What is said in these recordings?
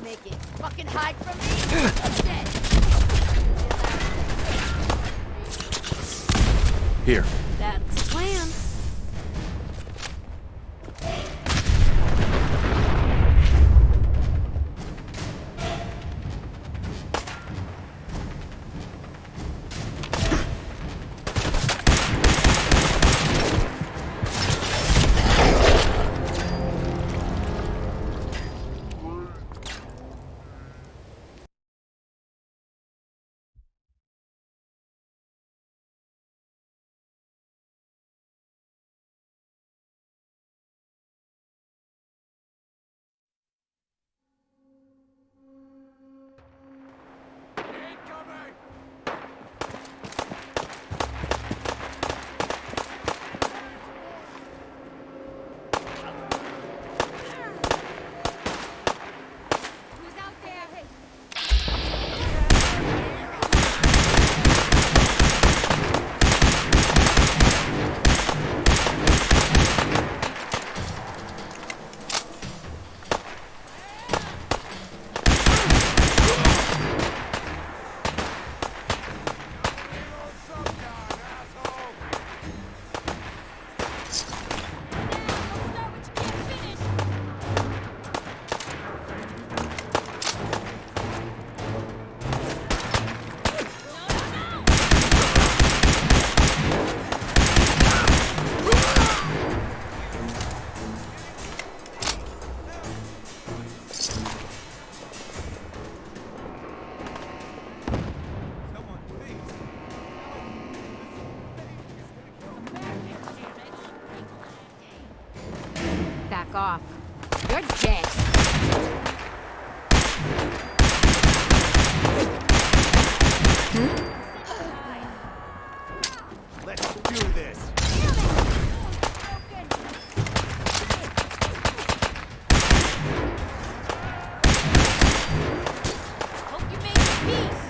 make it. Fucking hide from me. Dead. Here. That's the plan. Back off. You're dead. Let's do this. Hope you make your peace.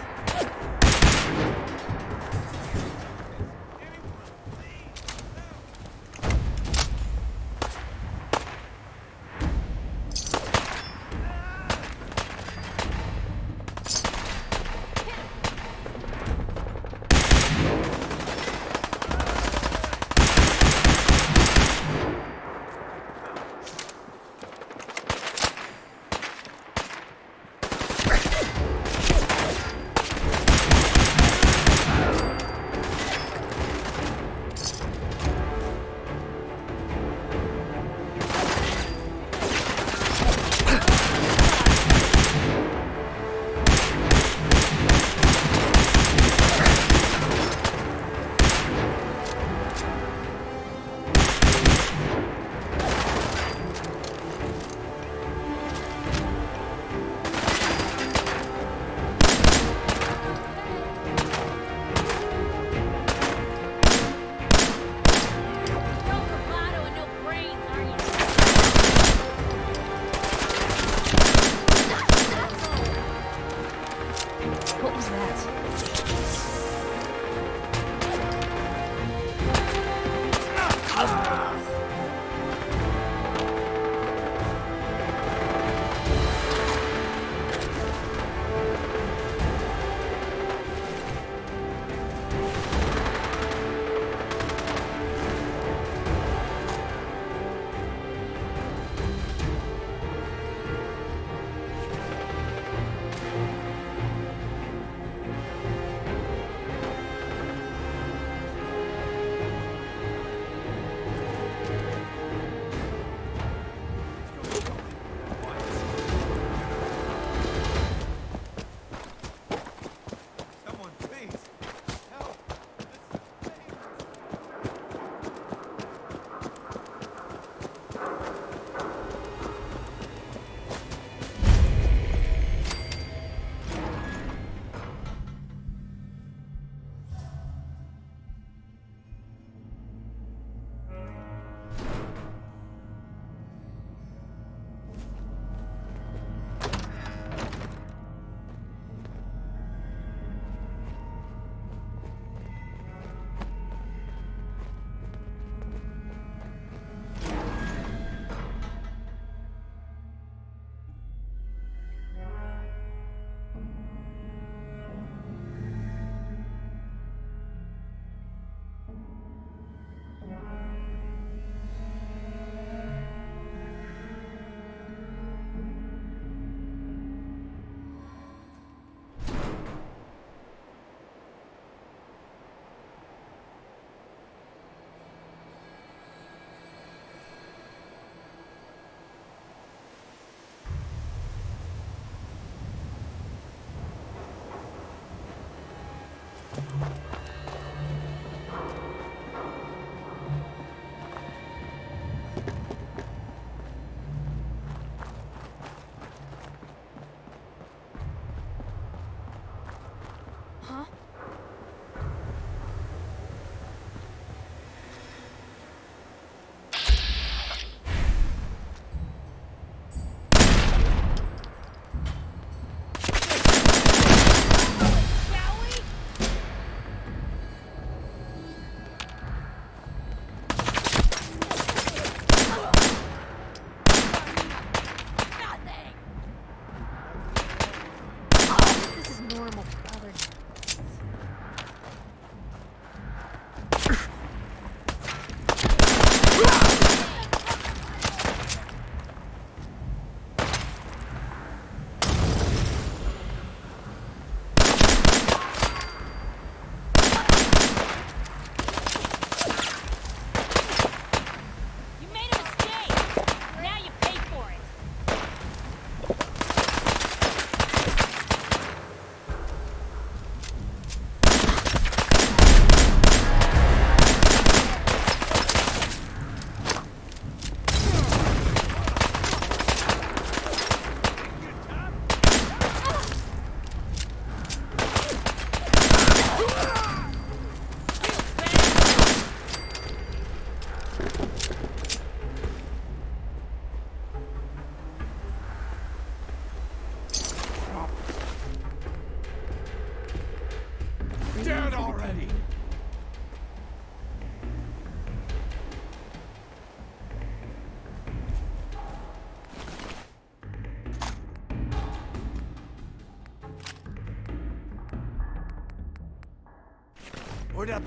Where'd that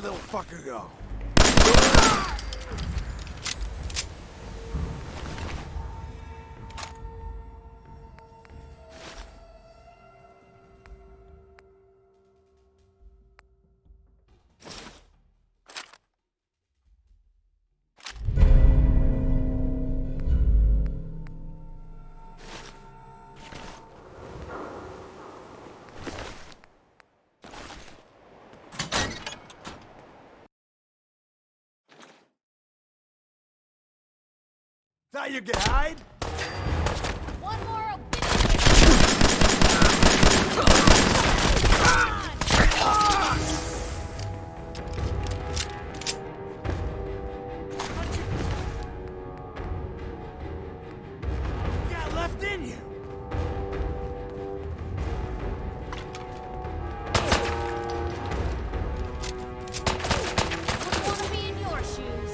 little fucker go? Thought you could hide? One more obituary. You got left in you. Wouldn't want to be in your shoes.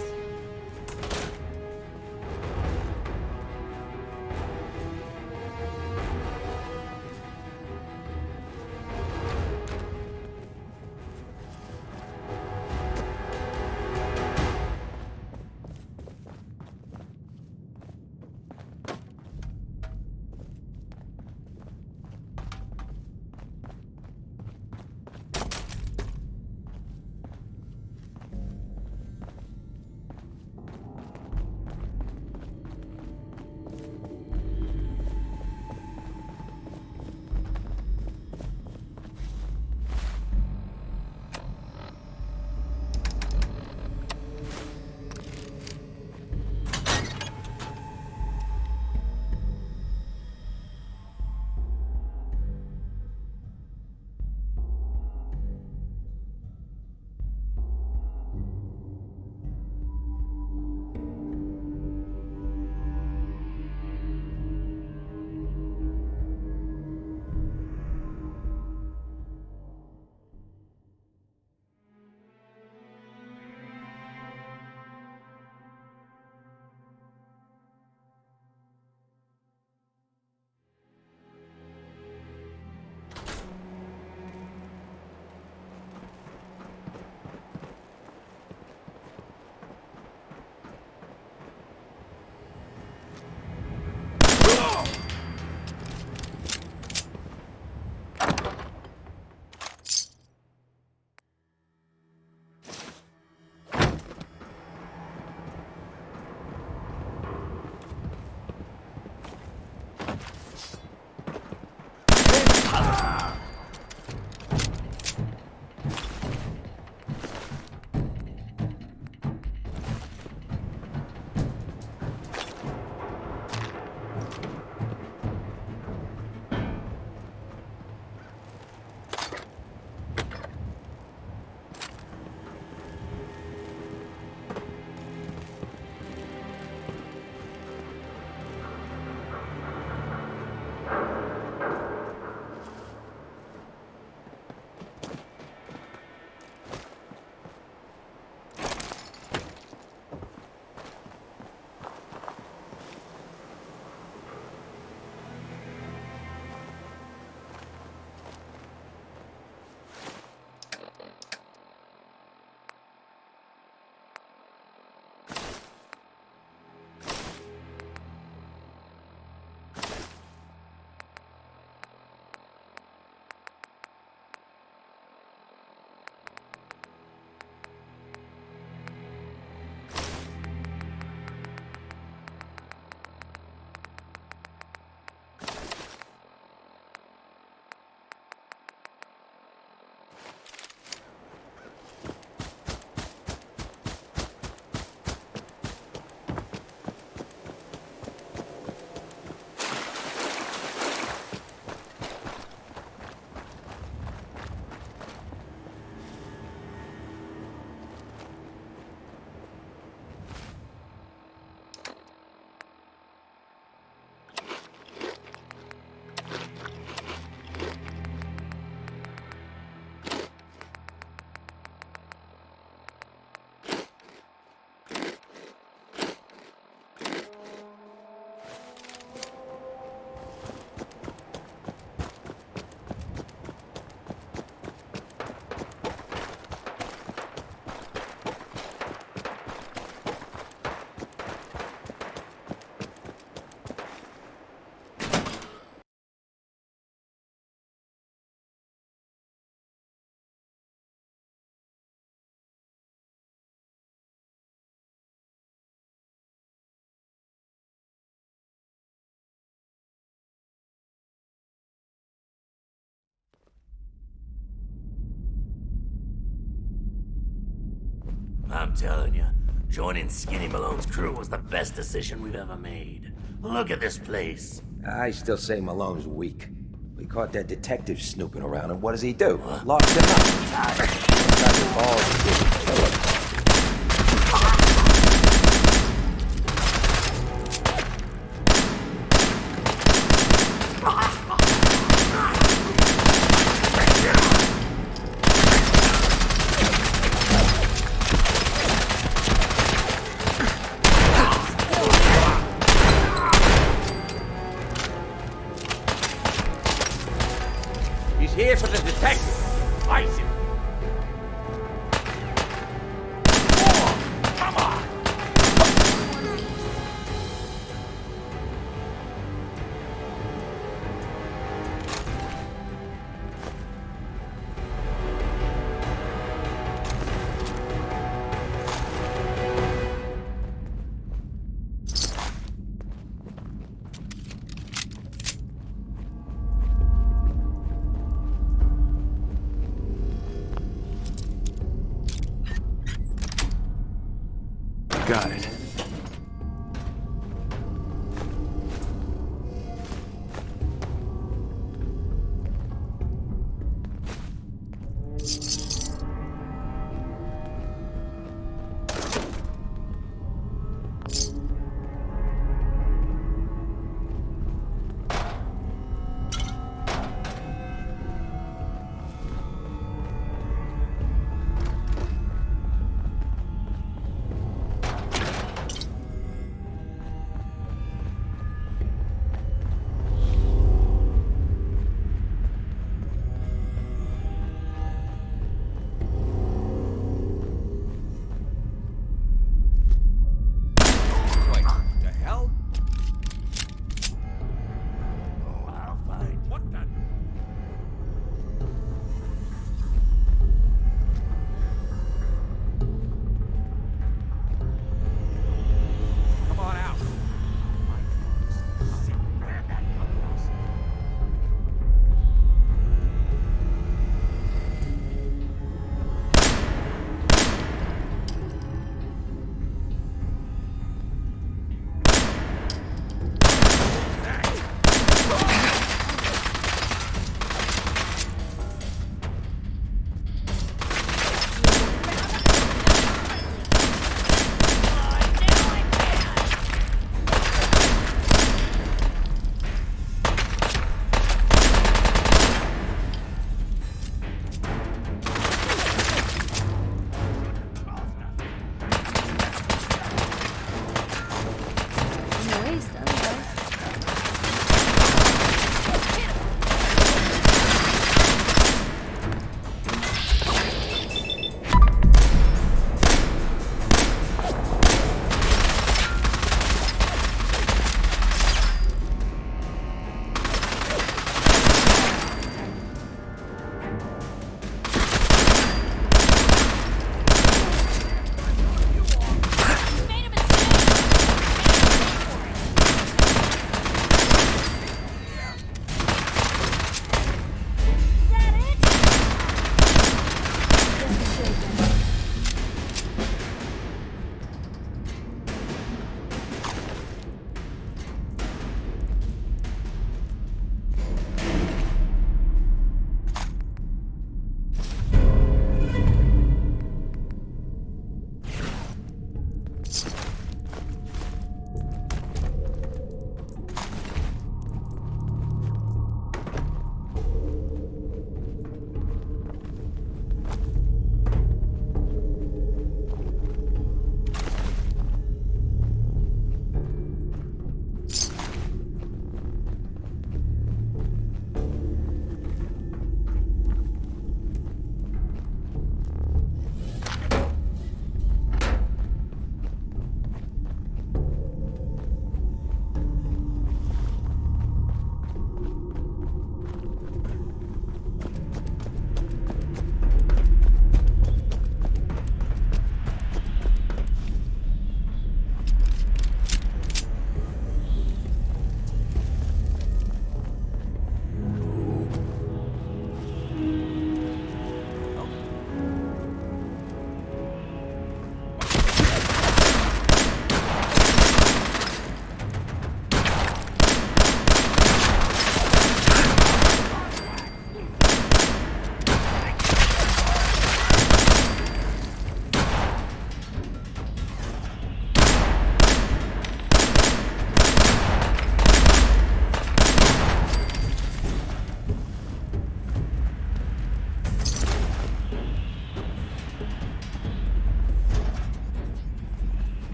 I'm telling you, joining Skinny Malone's crew was the best decision we've ever made. Look at this place. I still say Malone's weak. We caught that detective snooping around, and what does he do? Locks him up. Got the balls to kill him. He's here for the detective. Ice him. Come on! Got it.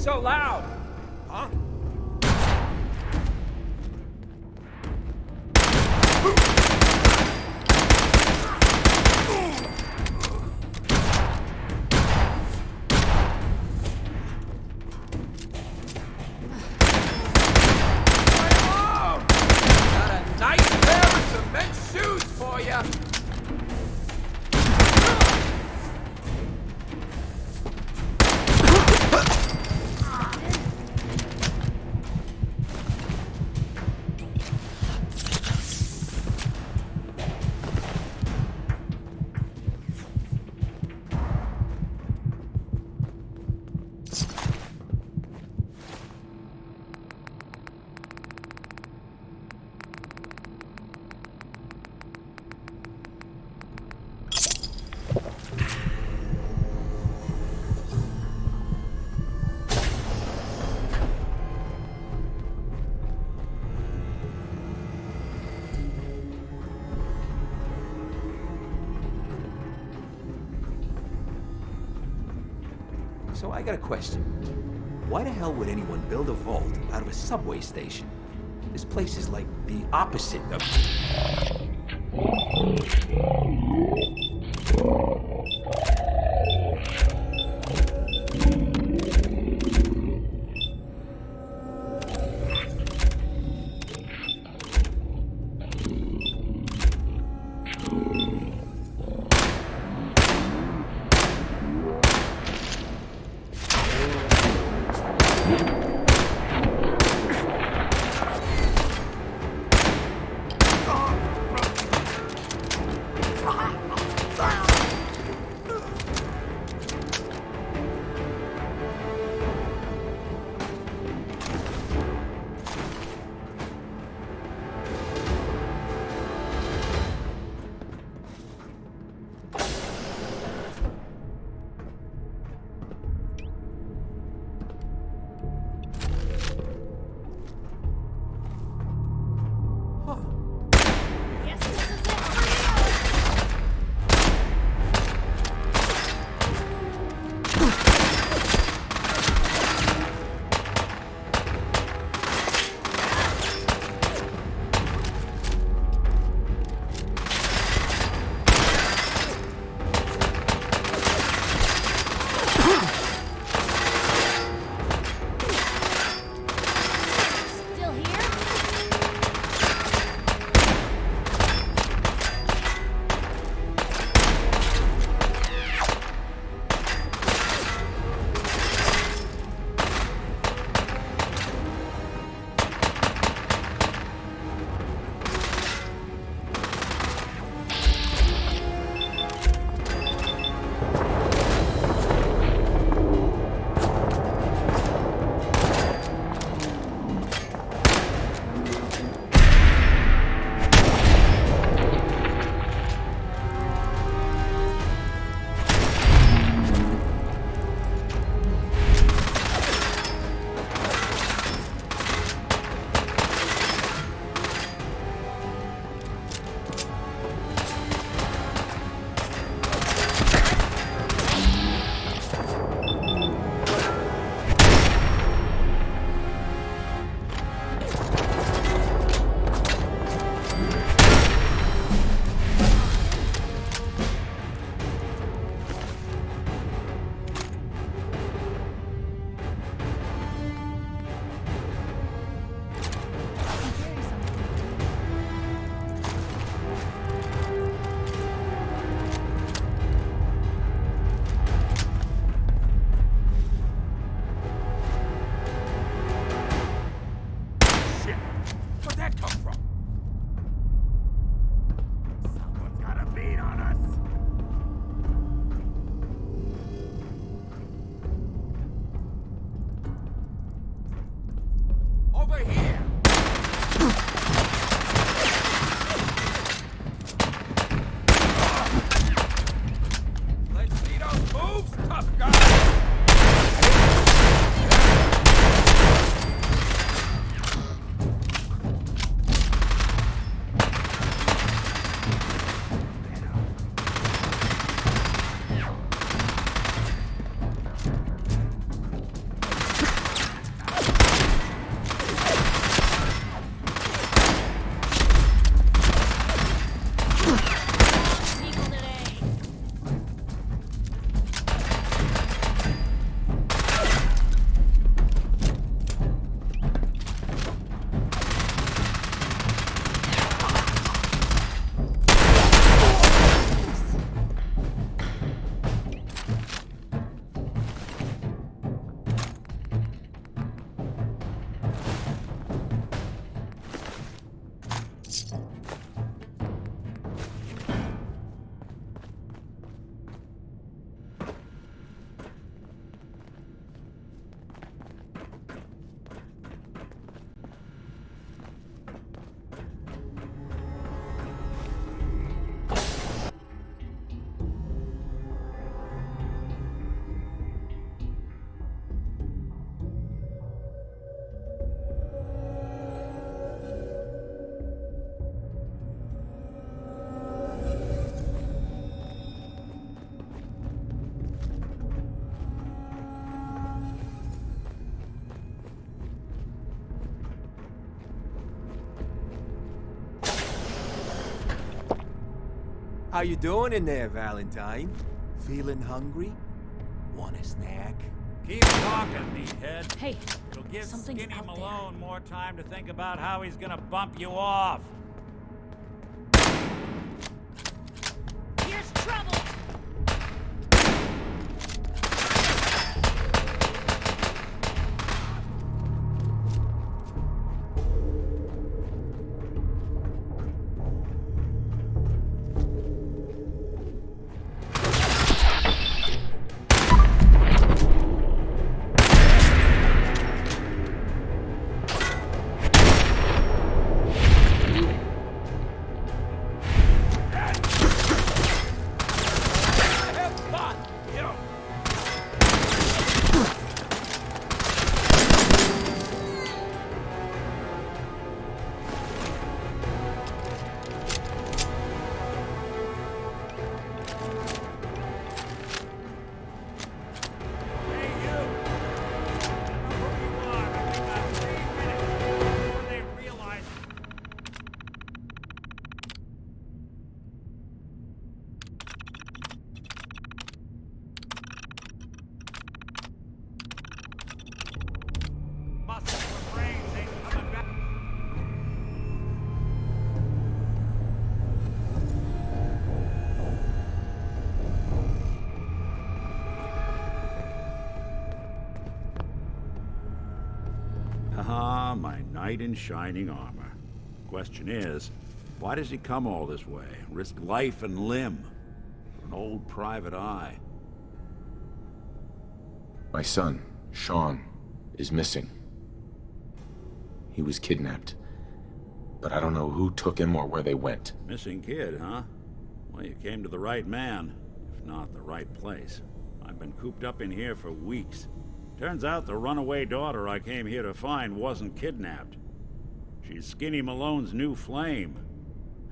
so loud? Huh? Got a nice pair of cement shoes for you. So I got a question. Why the hell would anyone build a vault out of a subway station? This place is like the opposite of... How you doing in there, Valentine? Feeling hungry? Want a snack? Keep talking, meathead. Hey, It'll give something's Skinny out Malone more time to think about how he's gonna bump you off. here's trouble! Hey, you! I know who you are. I've got 3 minutes before they realize. Muscle for brains ain't coming back. Ah, my knight in shining armor. Question is, why does he come all this way? Risk life and limb for an old private eye. My son, Sean, is missing. He was kidnapped. But I don't know who took him or where they went. Missing kid, huh? Well, you came to the right man, if not the right place. I've been cooped up in here for weeks. Turns out the runaway daughter I came here to find wasn't kidnapped. She's Skinny Malone's new flame.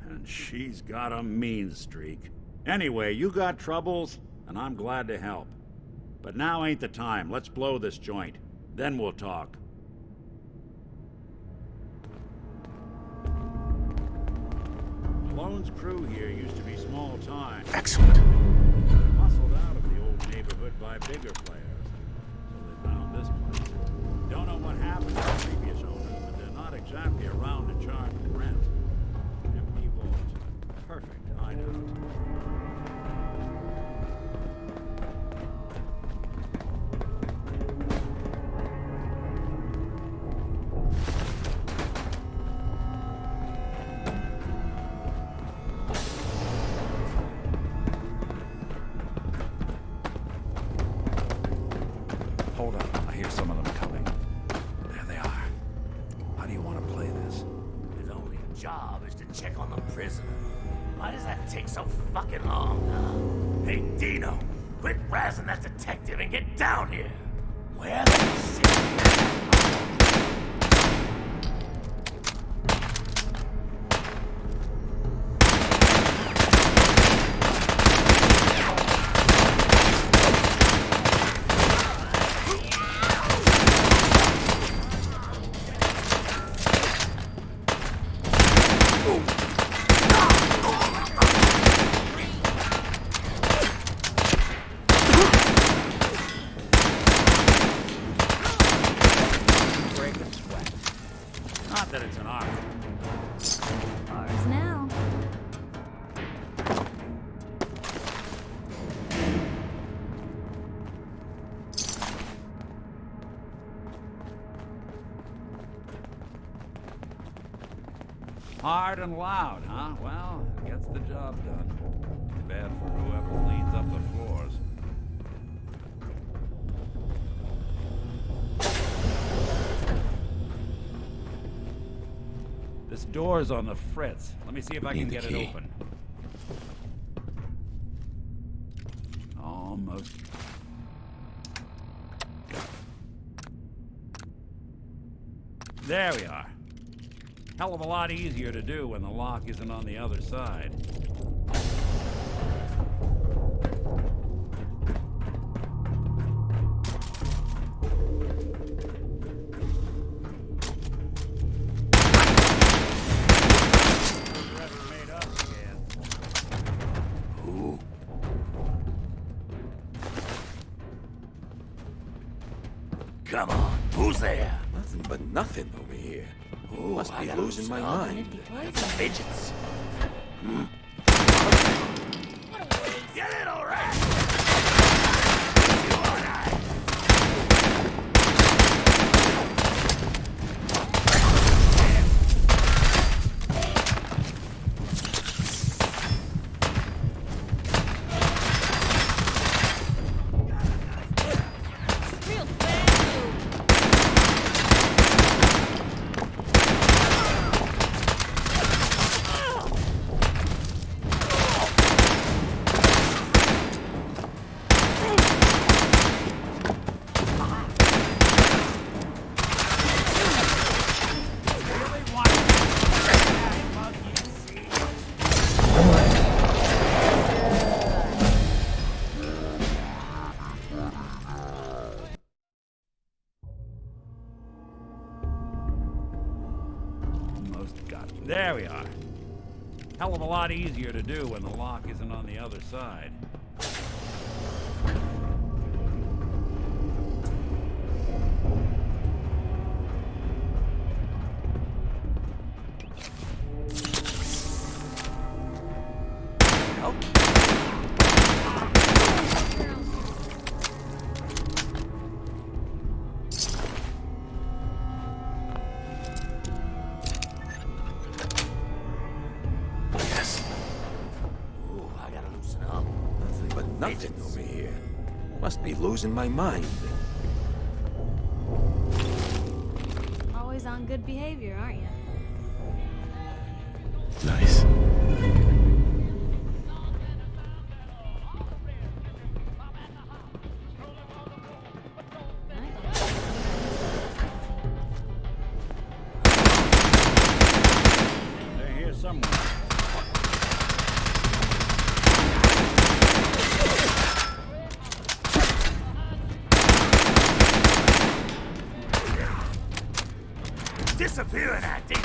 And she's got a mean streak. Anyway, you got troubles, and I'm glad to help. But now ain't the time. Let's blow this joint. Then we'll talk. Malone's crew here used to be small time. Excellent. Muscled out of the old neighborhood by bigger players. So they found this place. Don't know what happened to the previous owners, but they're not exactly around to charge rent. Empty vault. Perfect hideout. Hold on, I hear some of them coming. There they are. How do you want to play this? His only job is to check on the prisoner. Why does that take so fucking long, huh? Hey, Dino, quit razzing that detective and get down here. Where the shit? Not that it's an art. Ours now. Hard and loud, huh? Well, gets the job done. Too bad for whoever cleans up the floors. This door's on the fritz. Let me see if I can Need the get it key. open. Almost. Got it. There we are. Hell of a lot easier to do when the lock isn't on the other side. Whoever made us scared. Come on, who's there? Nothing but nothing over here. Ooh, Must I be gotta losing my loosen up. mind. Midgets. You little rat! You and I. Real bad move. Almost got it. There we are. Hell of a lot easier to do when the lock isn't on the other side. Yes. Ooh, I gotta loosen up. Nothing but nothing over here. Must be losing my mind. Always on good behavior, aren't you? Nice. They're here somewhere. Disappearing, acting.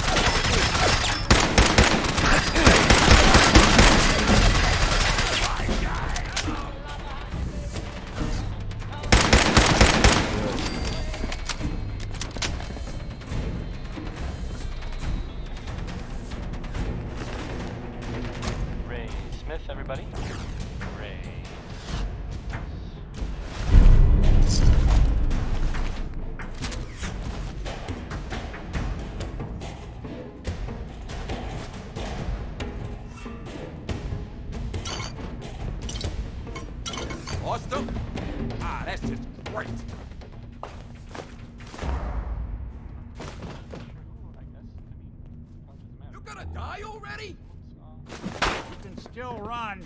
Ray Smith, everybody. Ray. Lost him? Ah, that's just great. You gonna die already? You can still run.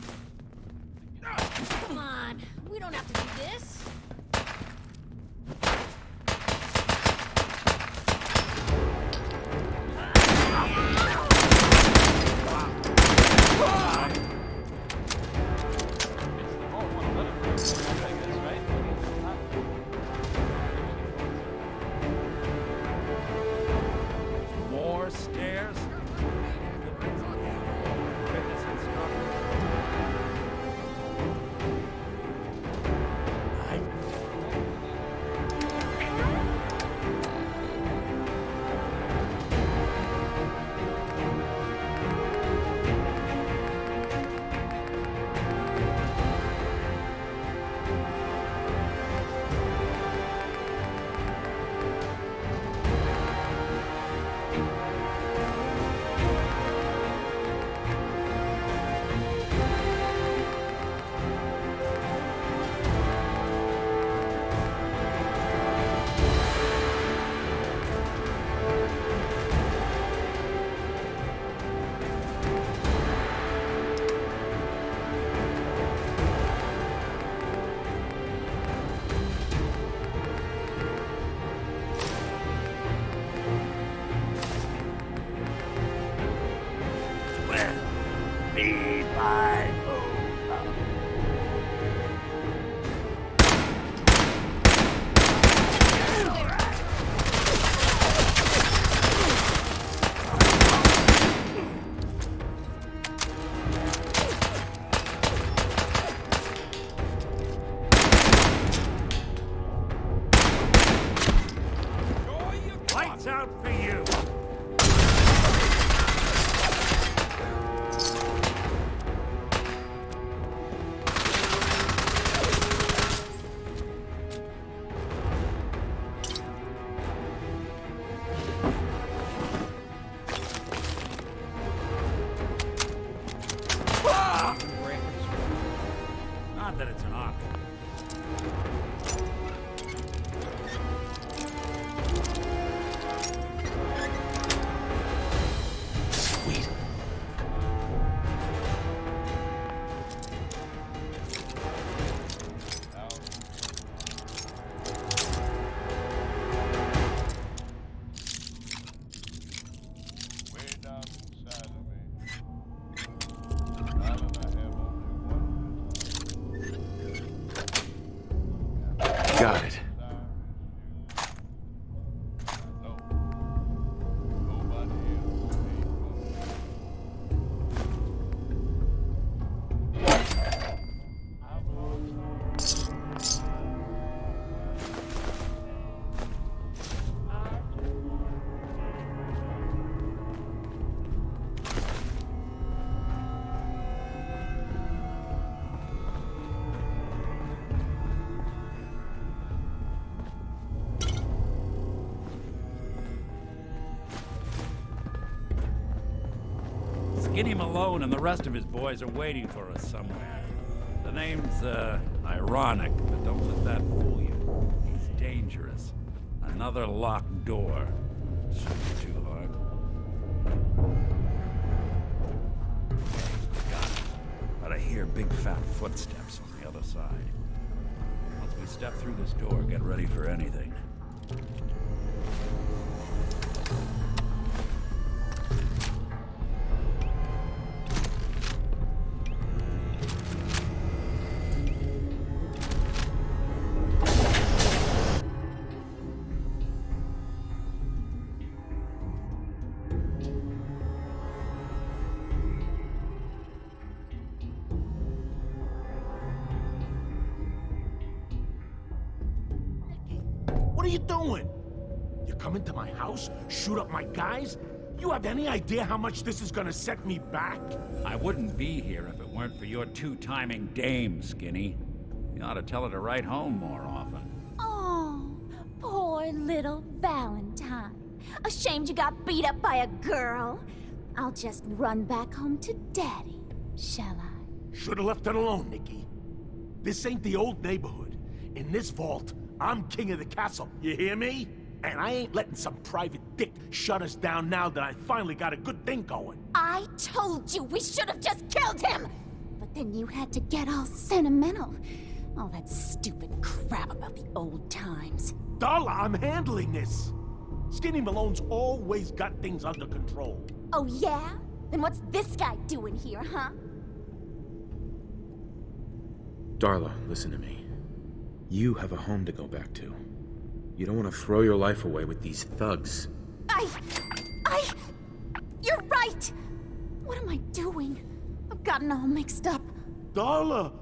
Come on. We don't have to do this. More stairs. Fitness instructor. Feed my food. that it's an op. Sweet. Got it. Skinny Malone and the rest of his boys are waiting for us somewhere. The name's, ironic, but don't let that fool you. He's dangerous. Another locked door. Shouldn't be too hard. Got it. But I hear big fat footsteps on the other side. Once we step through this door, get ready for anything. What are you doing? You come into my house, shoot up my guys? You have any idea how much this is gonna set me back? I wouldn't be here if it weren't for your two-timing dame, Skinny. You ought to tell her to write home more often. Oh, poor little Valentine. Ashamed you got beat up by a girl? I'll just run back home to Daddy, shall I? Should've left it alone, Nikki. This ain't the old neighborhood. In this vault, I'm king of the castle, you hear me? And I ain't letting some private dick shut us down now that I finally got a good thing going. I told you we should have just killed him! But then you had to get all sentimental. All that stupid crap about the old times. Darla, I'm handling this. Skinny Malone's always got things under control. Oh yeah? Then what's this guy doing here, huh? Darla, listen to me. You have a home to go back to. You don't want to throw your life away with these thugs. You're right! What am I doing? I've gotten all mixed up. Darla,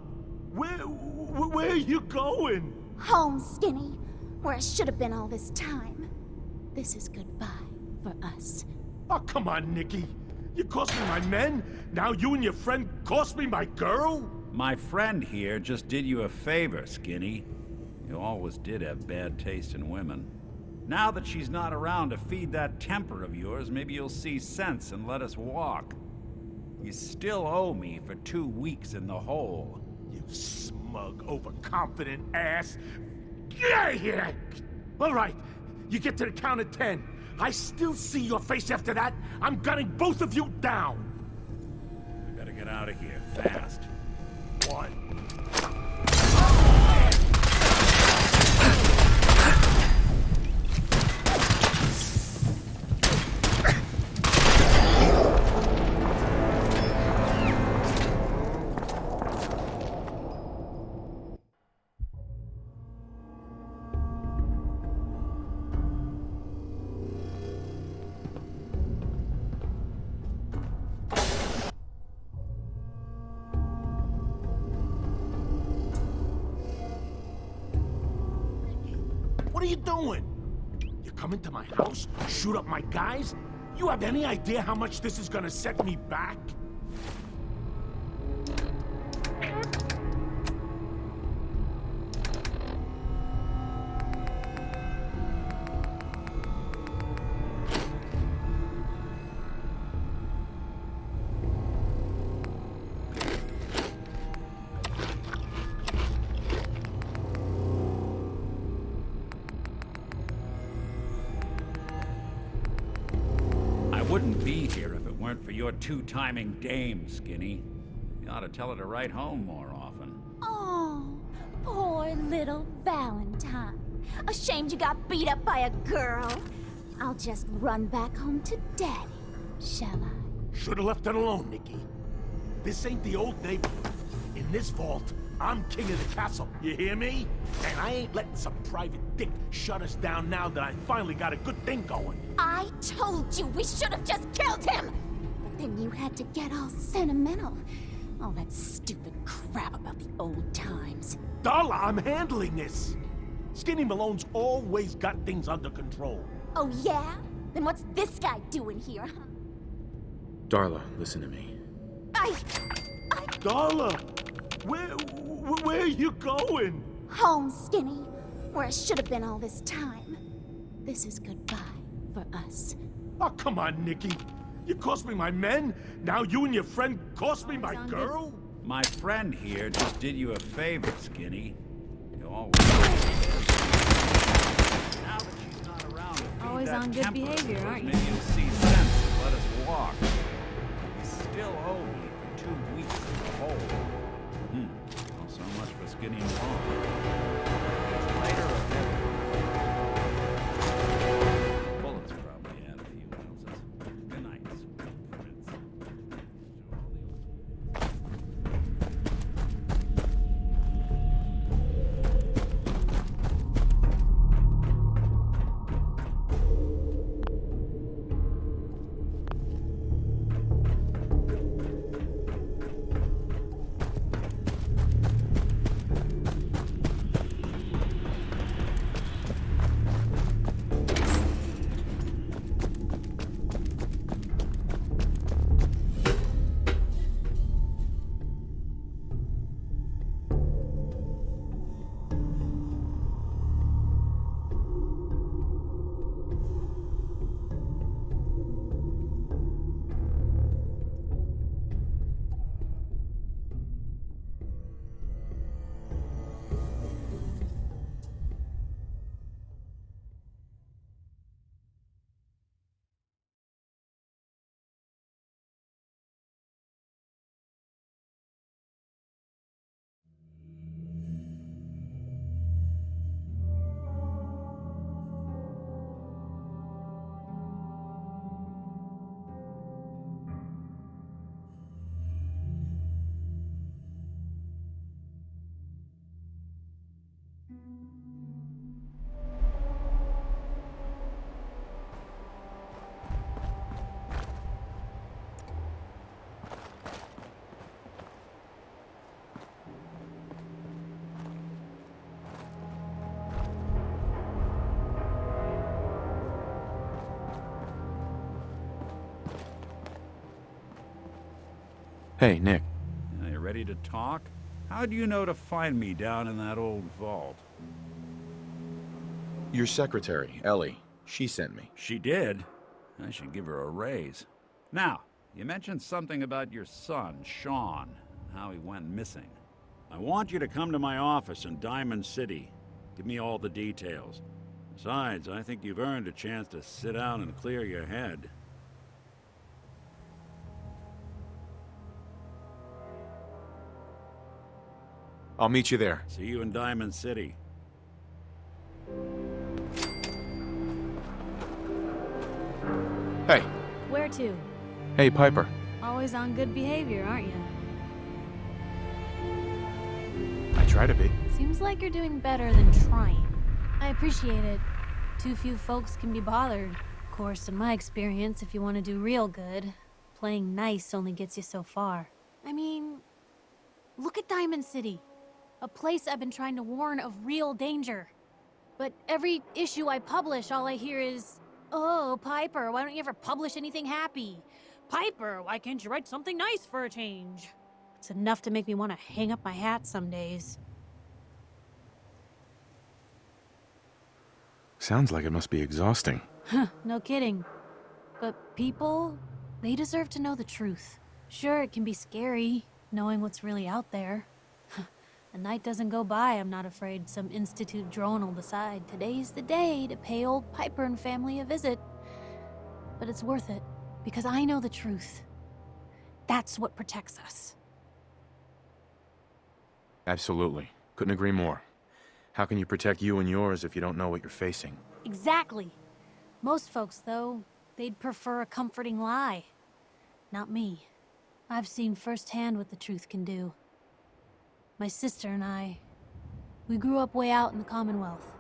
where are you going? Home, Skinny, where I should have been all this time. This is goodbye for us. Oh, come on, Nikki. You cost me my men, now you and your friend cost me my girl? My friend here just did you a favor, Skinny. You always did have bad taste in women. Now that she's not around to feed that temper of yours, maybe you'll see sense and let us walk. You still owe me for 2 weeks in the hole. You smug, overconfident ass. Get out of here! All right, you get to the count of 10. I still see your face after that. I'm gunning both of you down. We better get out of here, fast. 1. What are you doing? You come into my house, shoot up my guys? You have any idea how much this is gonna set me back? here if it weren't for your two-timing dame, Skinny. You ought to tell her to write home more often. Oh, poor little Valentine. Ashamed you got beat up by a girl. I'll just run back home to Daddy, shall I? Should've left it alone, Nikki. This ain't the old neighborhood. In this vault, I'm king of the castle, you hear me? And I ain't letting some private dick shut us down now that I finally got a good thing going. I told you we should have just killed him! But then you had to get all sentimental. All that stupid crap about the old times. Darla, I'm handling this. Skinny Malone's always got things under control. Oh yeah? Then what's this guy doing here, huh? Darla, listen to me. Darla, where are you going? Home, Skinny. Where I should have been all this time. This is goodbye for us. Oh, come on, Nikki. You cost me my men, now you and your friend cost me my girl? My friend here just did you a favor, Skinny. You always... Now that she's not around to feed Always that on good temper, behavior, aren't you? maybe you'll see sense and let us walk. You still owe me for 2 weeks in the hole. Well, so much for Skinny and Long. Later or never. Bullets probably add a few ounces. Good night, sweet prince. Hey, Nick. Are you ready to talk? How do you know to find me down in that old vault? Your secretary, Ellie. She sent me. She did? I should give her a raise. Now, you mentioned something about your son, Sean, and how he went missing. I want you to come to my office in Diamond City. Give me all the details. Besides, I think you've earned a chance to sit down and clear your head. I'll meet you there. See you in Diamond City. Hey. Where to? Hey, Piper. Always on good behavior, aren't you? I try to be. Seems like you're doing better than trying. I appreciate it. Too few folks can be bothered. Of course, in my experience, if you want to do real good, playing nice only gets you so far. I mean, look at Diamond City. A place I've been trying to warn of real danger. But every issue I publish, all I hear is, "Oh, Piper, why don't you ever publish anything happy? Piper, why can't you write something nice for a change?" It's enough to make me want to hang up my hat some days. Sounds like it must be exhausting. No kidding. But people, they deserve to know the truth. Sure, it can be scary, knowing what's really out there. A night doesn't go by, I'm not afraid some institute drone will decide today's the day to pay old Piper and family a visit. But it's worth it, Because I know the truth. That's what protects us. Absolutely. Couldn't agree more. How can you protect you and yours if you don't know what you're facing? Exactly. Most folks, though, they'd prefer a comforting lie. Not me. I've seen firsthand what the truth can do. My sister and I, we grew up way out in the Commonwealth.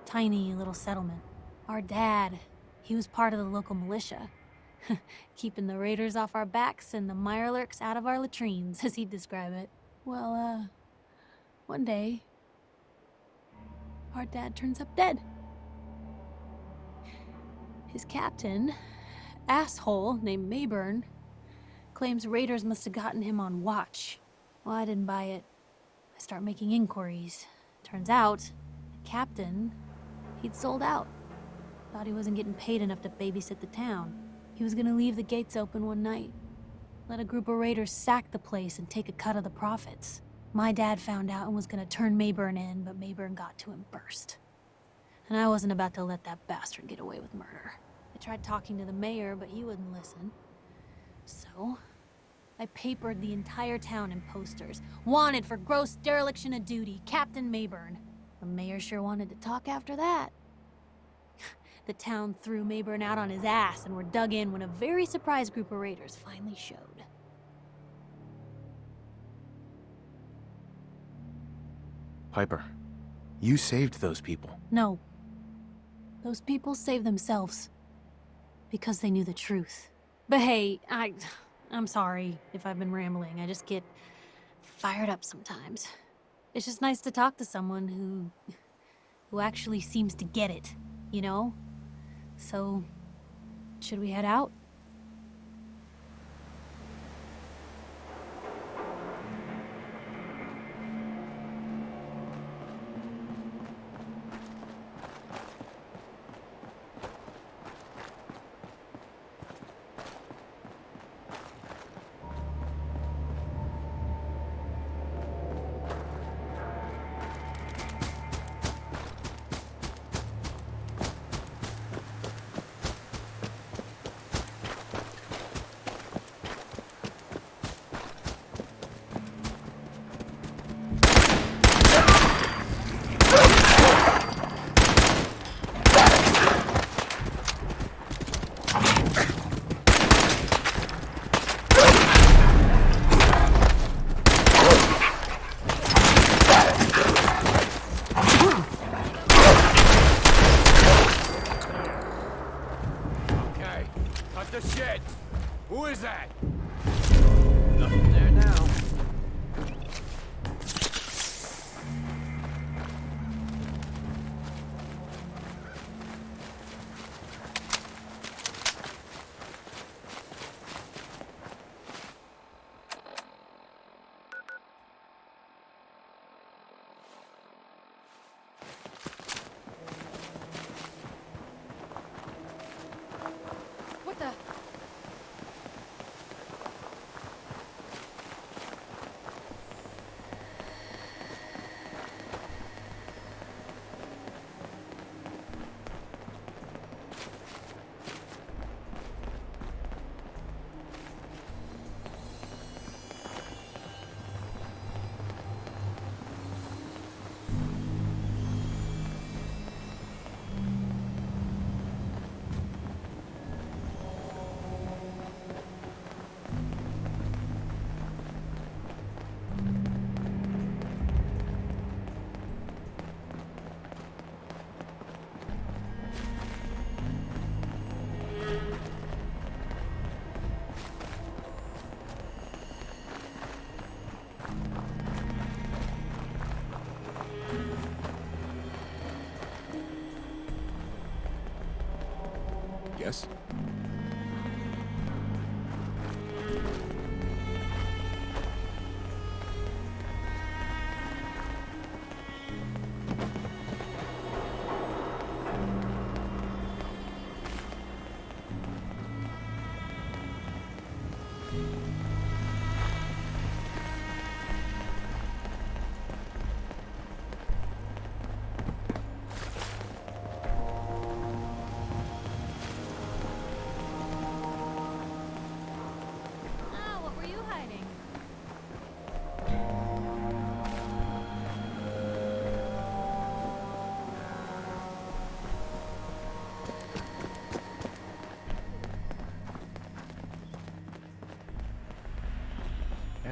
Tiny little settlement. Our dad, he was part of the local militia. Keeping the raiders off our backs and the mirelurks out of our latrines, as he'd describe it. Well, one day, our dad turns up dead. His captain, asshole named Mayburn, claims raiders must have gotten him on watch. Well, I didn't buy it. I start making inquiries. Turns out, the captain, he'd sold out. Thought he wasn't getting paid enough to babysit the town. He was gonna leave the gates open one night. Let a group of raiders sack the place and take a cut of the profits. My dad found out and was gonna turn Mayburn in, but Mayburn got to him first. And I wasn't about to let that bastard get away with murder. I tried talking to the mayor, but he wouldn't listen. So, I papered the entire town in posters. Wanted for gross dereliction of duty, Captain Mayburn. The mayor sure wanted to talk after that. The town threw Mayburn out on his ass and were dug in when a very surprised group of raiders finally showed. Piper, you saved those people. No. Those people saved themselves. Because they knew the truth. But hey, I'm sorry if I've been rambling. I just get fired up sometimes. It's just nice to talk to someone who actually seems to get it, you know? So, should we head out? Who is that? Nothing there now. What the? Yes?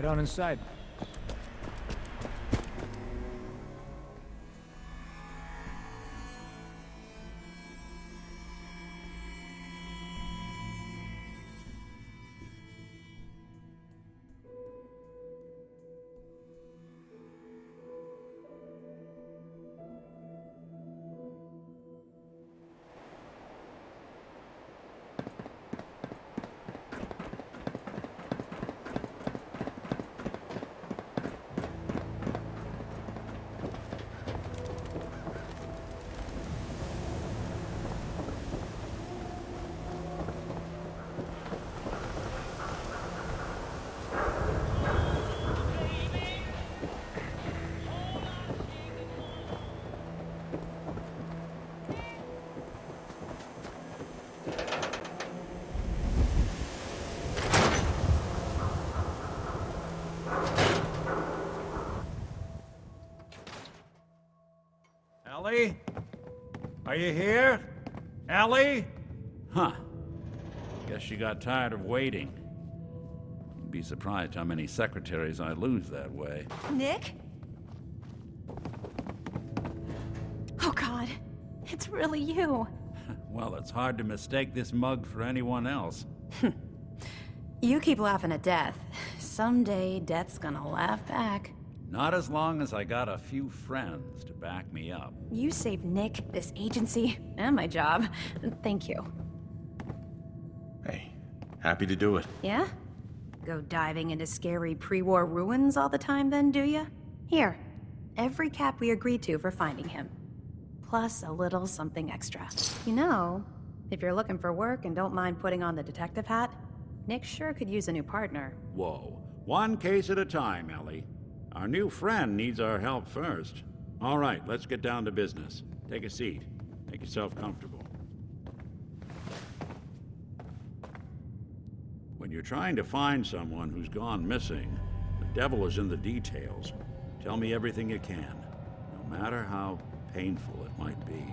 on inside. Ellie? Are you here? Ellie? Huh. Guess she got tired of waiting. You'd be surprised how many secretaries I lose that way. Nick? Oh, God. It's really you. Well, it's hard to mistake this mug for anyone else. You keep laughing at death. Someday, death's gonna laugh back. Not as long as I got a few friends to back me up. You saved Nick, this agency, and my job. Thank you. Hey, happy to do it. Yeah? Go diving into scary pre-war ruins all the time then, do ya? Here, every cap we agreed to for finding him. Plus a little something extra. You know, if you're looking for work and don't mind putting on the detective hat, Nick sure could use a new partner. Whoa. One case at a time, Ellie. Our new friend needs our help first. All right, let's get down to business. Take a seat. Make yourself comfortable. When you're trying to find someone who's gone missing, the devil is in the details. Tell me everything you can, no matter how painful it might be.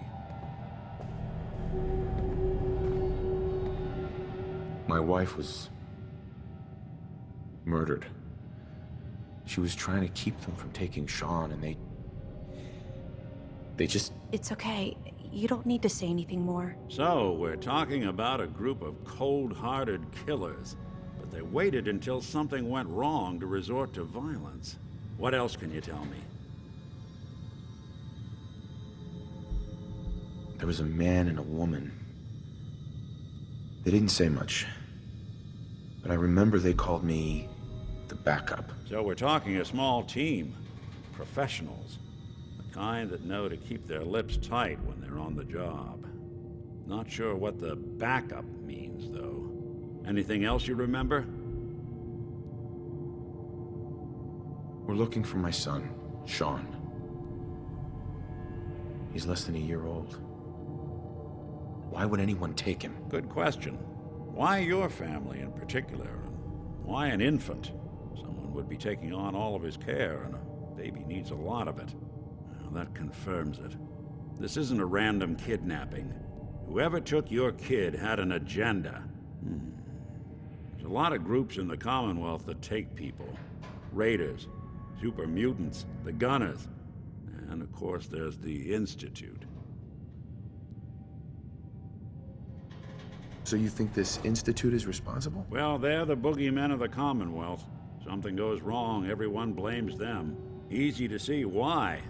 My wife was murdered. She was trying to keep them from taking Sean, and they just... It's okay. You don't need to say anything more. So, we're talking about a group of cold-hearted killers, but they waited until something went wrong to resort to violence. What else can you tell me? There was a man and a woman. They didn't say much, but I remember they called me the backup. So we're talking a small team. Professionals. The kind that know to keep their lips tight when they're on the job. Not sure what the backup means, though. Anything else you remember? We're looking for my son, Sean. He's less than a year old. Why would anyone take him? Good question. Why your family in particular? And why an infant? Someone would be taking on all of his care, and a baby needs a lot of it. Well, that confirms it. This isn't a random kidnapping. Whoever took your kid had an agenda. There's a lot of groups in the Commonwealth that take people. Raiders, super mutants, the Gunners, and of course there's the Institute. So you think this Institute is responsible? Well, they're the boogeymen of the Commonwealth. Something goes wrong, everyone blames them. Easy to see why.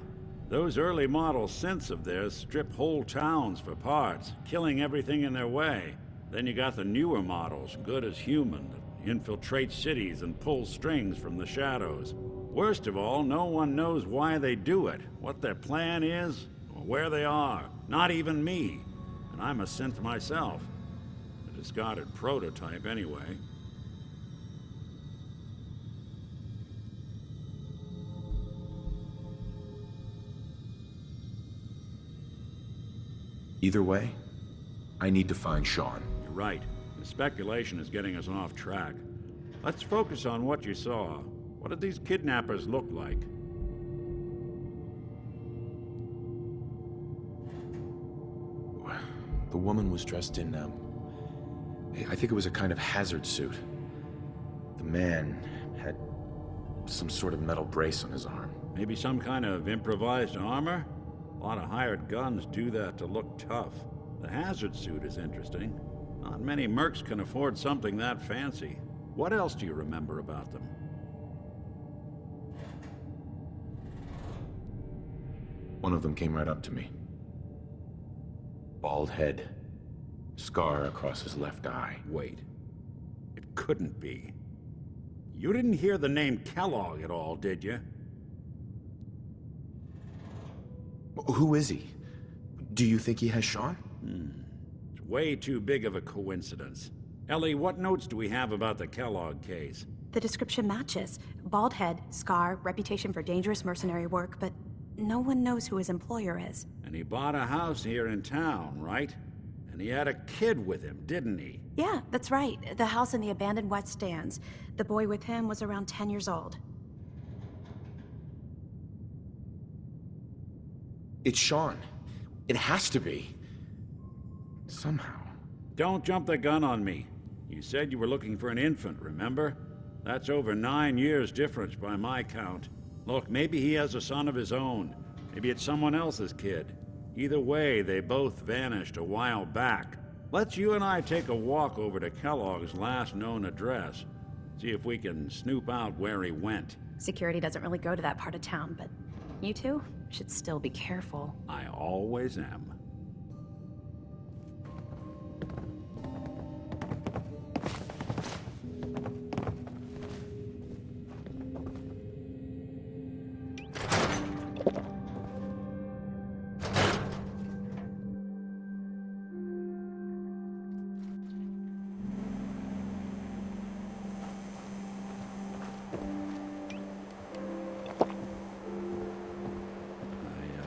Those early model synths of theirs strip whole towns for parts, killing everything in their way. Then you got the newer models, good as human, that infiltrate cities and pull strings from the shadows. Worst of all, no one knows why they do it, what their plan is, or where they are. Not even me. And I'm a synth myself. A discarded prototype, anyway. Either way, I need to find Sean. You're right. The speculation is getting us off track. Let's focus on what you saw. What did these kidnappers look like? The woman was dressed in, I think it was a kind of hazard suit. The man had some sort of metal brace on his arm. Maybe some kind of improvised armor? A lot of hired guns do that to look tough. The hazard suit is interesting. Not many mercs can afford something that fancy. What else do you remember about them? One of them came right up to me. Bald head. Scar across his left eye. Wait. It couldn't be. You didn't hear the name Kellogg at all, did you? Who is he? Do you think he has Sean? It's way too big of a coincidence. Ellie, what notes do we have about the Kellogg case? The description matches. Bald head, scar, reputation for dangerous mercenary work, but no one knows who his employer is. And he bought a house here in town, right? And he had a kid with him, didn't he? Yeah, that's right. The house in the abandoned West Stands. The boy with him was around 10 years old. It's Sean. It has to be. Somehow. Don't jump the gun on me. You said you were looking for an infant, remember? That's over 9 years difference by my count. Look, maybe he has a son of his own. Maybe it's someone else's kid. Either way, they both vanished a while back. Let's you and I take a walk over to Kellogg's last known address. See if we can snoop out where he went. Security doesn't really go to that part of town, but you two should still be careful. I always am.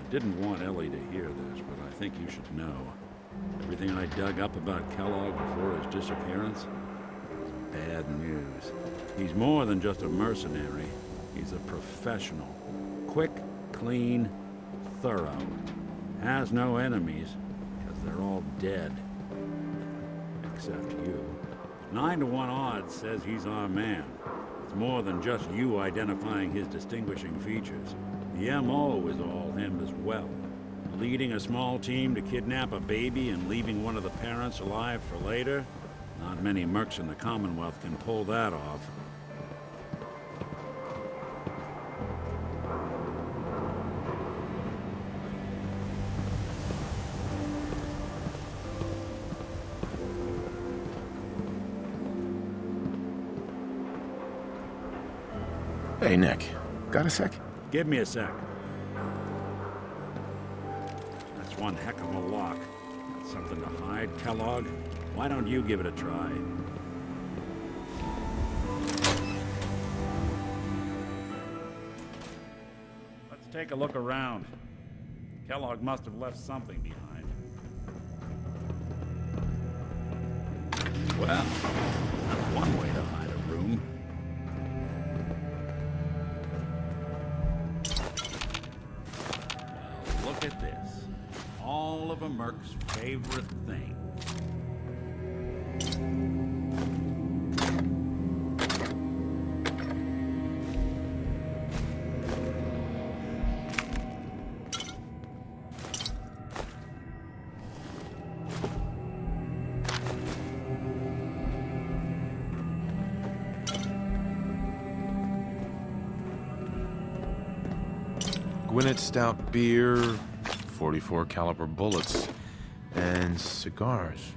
Didn't want Ellie to hear this, but I think you should know. Everything I dug up about Kellogg before his disappearance is bad news. He's more than just a mercenary. He's a professional. Quick, clean, thorough. Has no enemies, because they're all dead. Except you. 9 to 1 odds says he's our man. It's more than just you identifying his distinguishing features. The M.O. is all him as well. Leading a small team to kidnap a baby and leaving one of the parents alive for later? Not many mercs in the Commonwealth can pull that off. Hey, Nick. Got a sec? Give me a sec. That's one heck of a lock. Got something to hide, Kellogg? Why don't you give it a try? Let's take a look around. Kellogg must have left something behind. Well, that's one way to hide a room. Look at this. All of a merc's favorite thing. Gwinnett Stout beer, 44 caliber bullets, and cigars.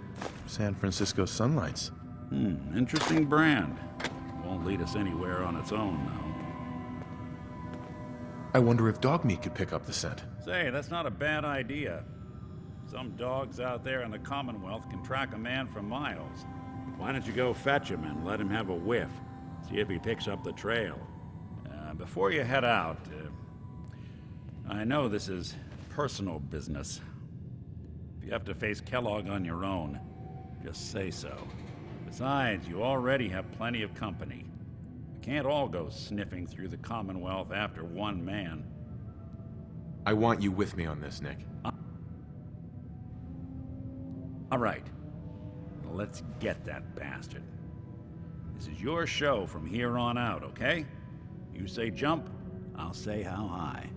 San Francisco Sunlights. Interesting brand. Won't lead us anywhere on its own, though. I wonder if dog meat could pick up the scent. Say, that's not a bad idea. Some dogs out there in the Commonwealth can track a man for miles. Why don't you go fetch him and let him have a whiff? See if he picks up the trail. Before you head out, I know this is personal business. If you have to face Kellogg on your own, just say so. Besides, you already have plenty of company. We can't all go sniffing through the Commonwealth after one man. I want you with me on this, Nick. All right. Let's get that bastard. This is your show from here on out, okay? You say jump, I'll say how high.